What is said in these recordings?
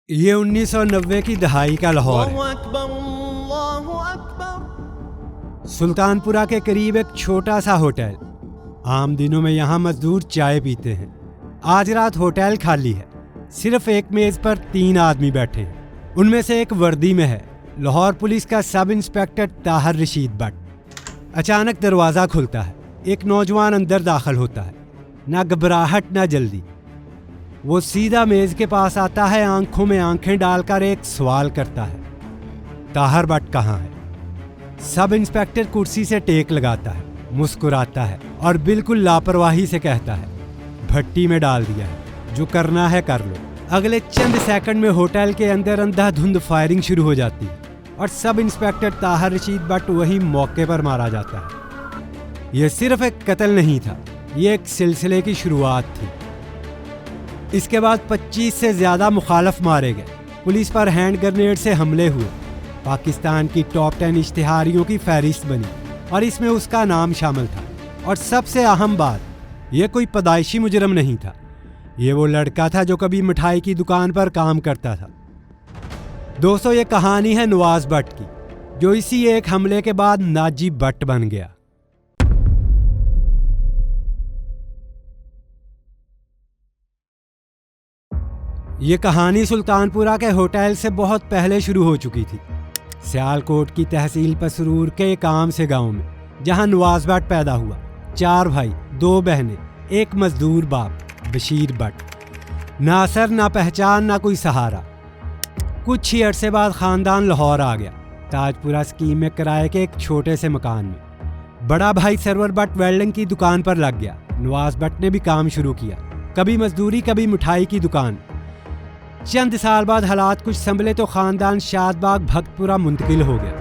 یہ 1990 کی دہائی کا لاہور ہے۔ سلطان پورہ کے قریب ایک چھوٹا سا ہوٹل۔ عام دنوں میں یہاں مزدور چائے پیتے ہیں۔ آج رات ہوٹل خالی ہے، صرف ایک میز پر 3 آدمی بیٹھے ہیں۔ ان میں سے ایک وردی میں ہے، لاہور پولیس کا سب انسپیکٹر طاہر رشید بٹ۔ اچانک دروازہ کھلتا ہے، ایک نوجوان اندر داخل ہوتا ہے، نہ گھبراہٹ نہ جلدی۔ وہ سیدھا میز کے پاس آتا ہے، آنکھوں میں آنکھیں ڈال کر ایک سوال کرتا ہے، طاہر بٹ کہاں ہے؟ سب انسپیکٹر کرسی سے ٹیک لگاتا ہے، مسکراتا ہے اور بالکل لاپرواہی سے کہتا ہے، بھٹی میں ڈال دیا ہے، جو کرنا ہے کر لو۔ اگلے چند سیکنڈ میں ہوٹل کے اندر اندھا دھند فائرنگ شروع ہو جاتی ہے اور سب انسپیکٹر طاہر رشید بٹ وہی موقع پر مارا جاتا ہے۔ یہ صرف ایک قتل نہیں تھا، یہ ایک سلسلے کی شروعات تھی۔ اس کے بعد 25 سے زیادہ مخالف مارے گئے، پولیس پر ہینڈ گرنیڈ سے حملے ہوئے، پاکستان کی ٹاپ 10 اشتہاریوں کی فہرست بنی اور اس میں اس کا نام شامل تھا۔ اور سب سے اہم بات، یہ کوئی پیدائشی مجرم نہیں تھا، یہ وہ لڑکا تھا جو کبھی مٹھائی کی دکان پر کام کرتا تھا۔ دوستو، یہ کہانی ہے نواز بٹ کی، جو اسی ایک حملے کے بعد ناجی بٹ بن گیا۔ یہ کہانی سلطان پورہ کے ہوٹل سے بہت پہلے شروع ہو چکی تھی، سیالکوٹ کی تحصیل پسرور کے ایک عام سے گاؤں میں، جہاں نواز بٹ پیدا ہوا۔ 4 بھائی، 2 بہنیں، ایک مزدور باپ بشیر بٹ۔ نہ اثر، نہ پہچان، نہ کوئی سہارا۔ کچھ ہی عرصے بعد خاندان لاہور آ گیا، تاج پورہ اسکیم میں کرائے کے ایک چھوٹے سے مکان میں۔ بڑا بھائی سرور بٹ ویلڈنگ کی دکان پر لگ گیا، نواز بٹ نے بھی کام شروع کیا، کبھی مزدوری کبھی مٹھائی کی دکان۔ چند سال بعد حالات کچھ سنبھلے تو خاندان شاد باغ بھکت پورہ منتقل ہو گیا۔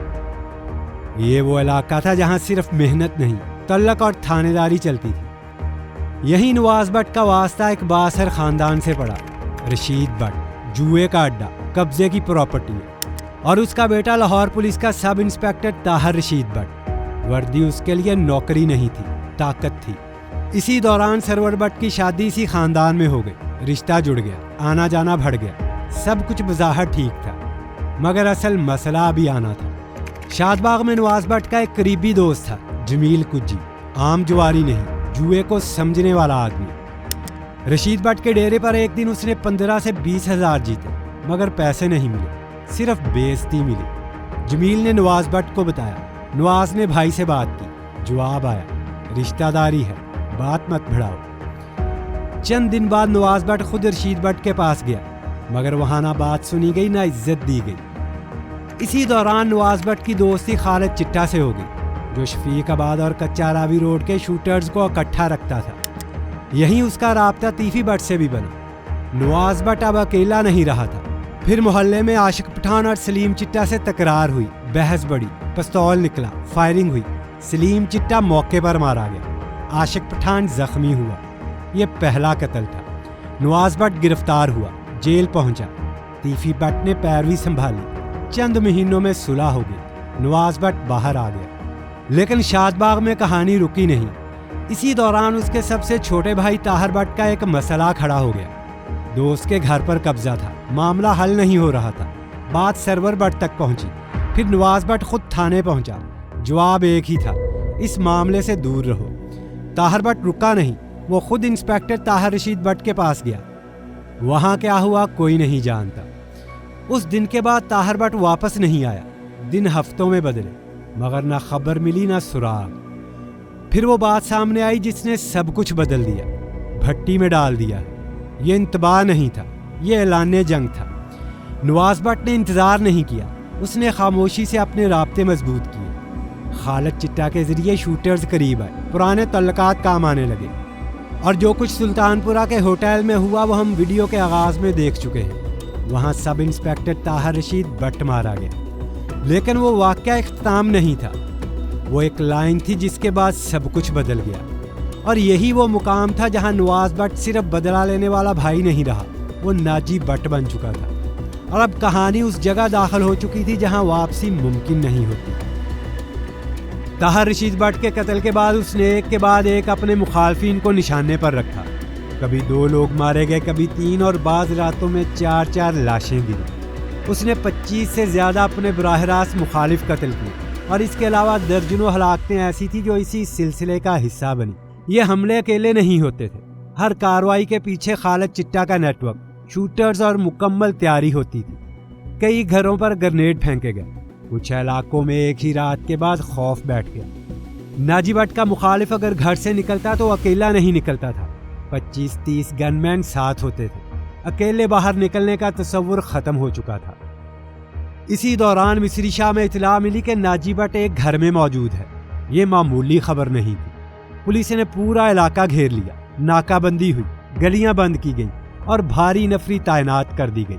یہ وہ علاقہ تھا جہاں صرف محنت نہیں، تعلق اور تھانے داری چلتی تھی۔ یہی نواز بٹ کا واسطہ ایک بااثر خاندان سے پڑا، رشید بٹ، جوئے کا اڈا، قبضے کی پراپرٹی، اور اس کا بیٹا لاہور پولیس کا سب انسپیکٹر طاہر رشید بٹ۔ وردی اس کے لیے نوکری نہیں تھی، طاقت تھی۔ اسی دوران سرور بٹ کی شادی اسی خاندان میں ہو گئی، رشتہ جڑ گیا، آنا جانا بڑھ گیا، سب کچھ بظاہر ٹھیک تھا، مگر اصل مسئلہ ابھی آنا تھا۔ شاد باغ میں نواز بٹ کا ایک قریبی دوست تھا، جمیل کجی، عام جواری نہیں، جوئے کو سمجھنے والا آدمی۔ رشید بٹ کے ڈیرے پر ایک دن اس نے 15 سے 20 ہزار جیتے، مگر پیسے نہیں ملے، صرف بے عزتی ملی۔ جمیل نے نواز بٹ کو بتایا، نواز نے بھائی سے بات کی، جواب آیا، رشتہ داری ہے، بات مت بڑھاؤ۔ چند دن بعد نواز بٹ خود رشید بٹ کے پاس گیا، مگر وہاں نہ بات سنی گئی نہ عزت دی گئی۔ اسی دوران نواز بٹ کی دوستی خالد چٹا سے ہو گئی، جو شفیق آباد اور کچا راوی روڈ کے شوٹرز کو اکٹھا رکھتا تھا۔ یہیں اس کا رابطہ تیفی بٹ سے بھی بنا۔ نواز بٹ اب اکیلا نہیں رہا تھا، پھر محلے میں عاشق پٹھان اور سلیم چٹا سے تکرار ہوئی، بحث بڑھی، پستول نکلا، فائرنگ ہوئی، سلیم چٹا موقع پر مارا گیا، عاشق پٹھان زخمی ہوا۔ یہ پہلا قتل تھا۔ نواز بٹ گرفتار ہوا، جیل پہنچا، تیفی بٹ نے پیروی سنبھالی، چند مہینوں میں صلح ہو گئی، نواز بٹ باہر آ گیا۔ لیکن شاد باغ میں کہانی رکی نہیں۔ اسی دوران اس کے سب سے چھوٹے بھائی طاہر بٹ کا ایک مسئلہ کھڑا ہو گیا۔ دوست کے گھر پر قبضہ تھا، معاملہ حل نہیں ہو رہا تھا، بات سرور بٹ تک پہنچی، پھر نواز بٹ خود تھانے پہنچا۔ جواب ایک ہی تھا، اس معاملے سے دور رہو۔ طاہر بٹ رکا نہیں، وہ خود انسپیکٹر طاہر رشید بٹ کے پاس گیا۔ وہاں کیا ہوا کوئی نہیں جانتا۔ اس دن کے بعد طاہر بٹ واپس نہیں آیا، دن ہفتوں میں بدلے، مگر نہ خبر ملی نہ سراغ۔ پھر وہ بات سامنے آئی جس نے سب کچھ بدل دیا، بھٹی میں ڈال دیا۔ یہ انتباہ نہیں تھا، یہ اعلان جنگ تھا۔ نواز بٹ نے انتظار نہیں کیا، اس نے خاموشی سے اپنے رابطے مضبوط کیے۔ خالد چٹا کے ذریعے شوٹرز قریب آئے، پرانے تعلقات کام آنے لگے، اور جو کچھ سلطان پورہ کے ہوٹل میں ہوا وہ ہم ویڈیو کے آغاز میں دیکھ چکے ہیں۔ وہاں سب انسپیکٹر طاہر رشید بٹ مارا گیا، لیکن وہ واقعہ اختتام نہیں تھا، وہ ایک لائن تھی جس کے بعد سب کچھ بدل گیا۔ اور یہی وہ مقام تھا جہاں نواز بٹ صرف بدلہ لینے والا بھائی نہیں رہا، وہ ناجی بٹ بن چکا تھا، اور اب کہانی اس جگہ داخل ہو چکی تھی جہاں واپسی ممکن نہیں ہوتی۔ طاہر رشید بٹ کے قتل کے بعد اس نے ایک کے بعد ایک اپنے مخالفین کو نشانے پر رکھا۔ کبھی 2 لوگ مارے گئے، کبھی 3 اور بعض راتوں میں 4 لاشیں گری۔ اس نے 25 سے زیادہ اپنے براہ راست مخالف قتل کیے اور اس کے علاوہ درجنوں ہلاکتیں ایسی تھیں جو اسی سلسلے کا حصہ بنی۔ یہ حملے اکیلے نہیں ہوتے تھے، ہر کارروائی کے پیچھے خالد چٹا کا نیٹ ورک، شوٹرز اور مکمل تیاری ہوتی تھی۔ کئی گھروں پر گرنیڈ پھینکے گئے، کچھ علاقوں میں ایک ہی رات کے بعد خوف بیٹھ گیا۔ ناجی بٹ کا مخالف اگر گھر سے نکلتا تو اکیلا نہیں نکلتا تھا، 25-30 گن مین ساتھ ہوتے تھے۔ اکیلے باہر نکلنے کا تصور ختم ہو چکا تھا۔ اسی دوران مصری شاہ میں اطلاع ملی کہ ناجی بٹ ایک گھر میں موجود ہے۔ یہ معمولی خبر نہیں تھی۔ پولیس نے پورا علاقہ گھیر لیا، ناکہ بندی ہوئی، گلیاں بند کی گئیں اور بھاری نفری تعینات کر دی گئی۔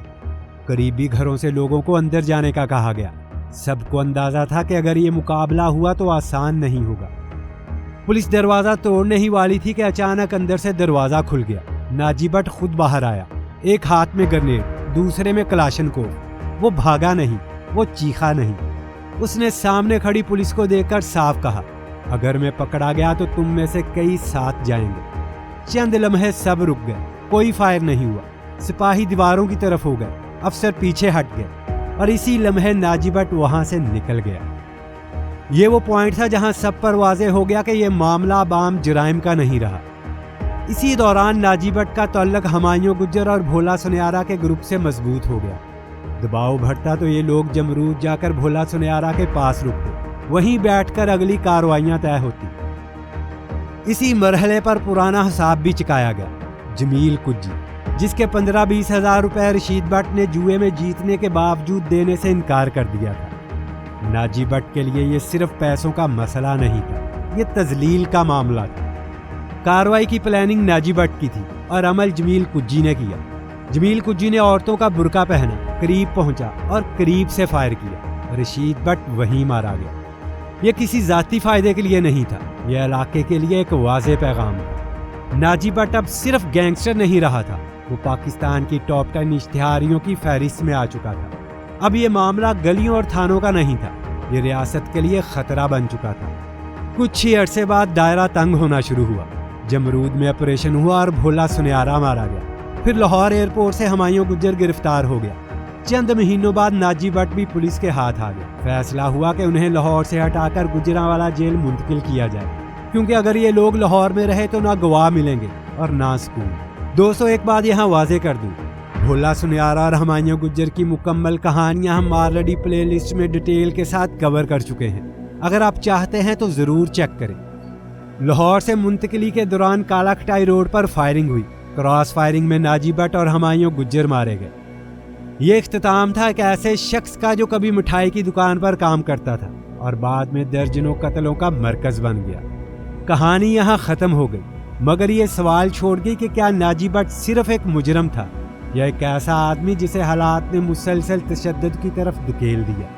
قریبی گھروں سے لوگوں کو اندر جانے کا کہا گیا۔ سب کو اندازہ تھا کہ اگر یہ مقابلہ ہوا تو آسان نہیں ہوگا۔ پولیس دروازہ توڑنے ہی والی تھی کہ اچانک اندر سے دروازہ کھل گیا۔ ناجی بٹ خود باہر آیا، ایک ہاتھ میں گرنیڈ، دوسرے میں کلاشن کو۔ وہ بھاگا نہیں، وہ چیخا نہیں۔ اس نے سامنے کھڑی پولیس کو دیکھ کر صاف کہا، اگر میں پکڑا گیا تو تم میں سے کئی ساتھ جائیں گے۔ چند لمحے سب رک گئے، کوئی فائر نہیں ہوا۔ سپاہی دیواروں کی طرف ہو گئے، افسر پیچھے ہٹ گئے اور اسی لمحے ناجی بٹ وہاں سے نکل گیا۔ یہ وہ پوائنٹ تھا جہاں سب پر واضح ہو گیا کہ یہ معاملہ عام جرائم کا نہیں رہا۔ اسی دوران ناجی بٹ کا تعلق ہمایوں گجر اور بھولا سنیارا کے گروپ سے مضبوط ہو گیا۔ دباؤ بڑھتا تو یہ لوگ جمرود جا کر بھولا سنیارا کے پاس رکتے، وہیں بیٹھ کر اگلی کارروائیاں طے ہوتی۔ اسی مرحلے پر پرانا حساب بھی چکایا گیا۔ جمیل کجی، جس کے 15-20 ہزار روپے رشید بٹ نے جوئے میں جیتنے کے باوجود دینے سے انکار کر دیا تھا۔ ناجی بٹ کے لیے یہ صرف پیسوں کا مسئلہ نہیں تھا، یہ تذلیل کا معاملہ تھا۔ کارروائی کی پلاننگ ناجی بٹ کی تھی اور عمل جمیل کجی نے کیا۔ جمیل کجی نے عورتوں کا برقع پہنا، قریب پہنچا اور قریب سے فائر کیا۔ رشید بٹ وہیں مارا گیا۔ یہ کسی ذاتی فائدے کے لیے نہیں تھا، یہ علاقے کے لیے ایک واضح پیغام تھا۔ ناجی بٹ اب صرف گینگسٹر نہیں رہا تھا، وہ پاکستان کی ٹاپ 10 اشتہاریوں کی فہرست میں آ چکا تھا۔ اب یہ معاملہ گلیوں اور تھانوں کا نہیں تھا، یہ ریاست کے لیے خطرہ بن چکا تھا۔ کچھ ہی عرصے بعد دائرہ تنگ ہونا شروع ہوا۔ جمرود میں آپریشن ہوا اور بھولا سنیارا مارا گیا۔ پھر لاہور ایئرپورٹ سے ہمایوں گجر گرفتار ہو گیا۔ چند مہینوں بعد ناجی بٹ بھی پولیس کے ہاتھ آ گیا۔ فیصلہ ہوا کہ انہیں لاہور سے ہٹا کر گجرانوالہ جیل منتقل کیا جائے، کیونکہ اگر یہ لوگ لاہور میں رہے تو نہ گواہ ملیں گے اور نہ سکون۔ دوستو، ایک بات یہاں واضح کر دوں، بھولا سنیارا اور ہمایوں گجر کی مکمل کہانیاں ہم آلریڈی پلے لسٹ میں ڈیٹیل کے ساتھ کور کر چکے ہیں، اگر آپ چاہتے ہیں تو ضرور چیک کریں۔ لاہور سے منتقلی کے دوران کالا کھٹائی روڈ پر فائرنگ ہوئی، کراس فائرنگ میں ناجی بٹ اور ہمایوں گجر مارے گئے۔ یہ اختتام تھا ایک ایسے شخص کا جو کبھی مٹھائی کی دکان پر کام کرتا تھا اور بعد میں درجنوں قتلوں کا مرکز بن گیا۔ کہانی یہاں ختم ہو گئی، مگر یہ سوال چھوڑ گئی کہ کیا ناجی بٹ صرف ایک مجرم تھا یا ایک ایسا آدمی جسے حالات نے مسلسل تشدد کی طرف دھکیل دیا۔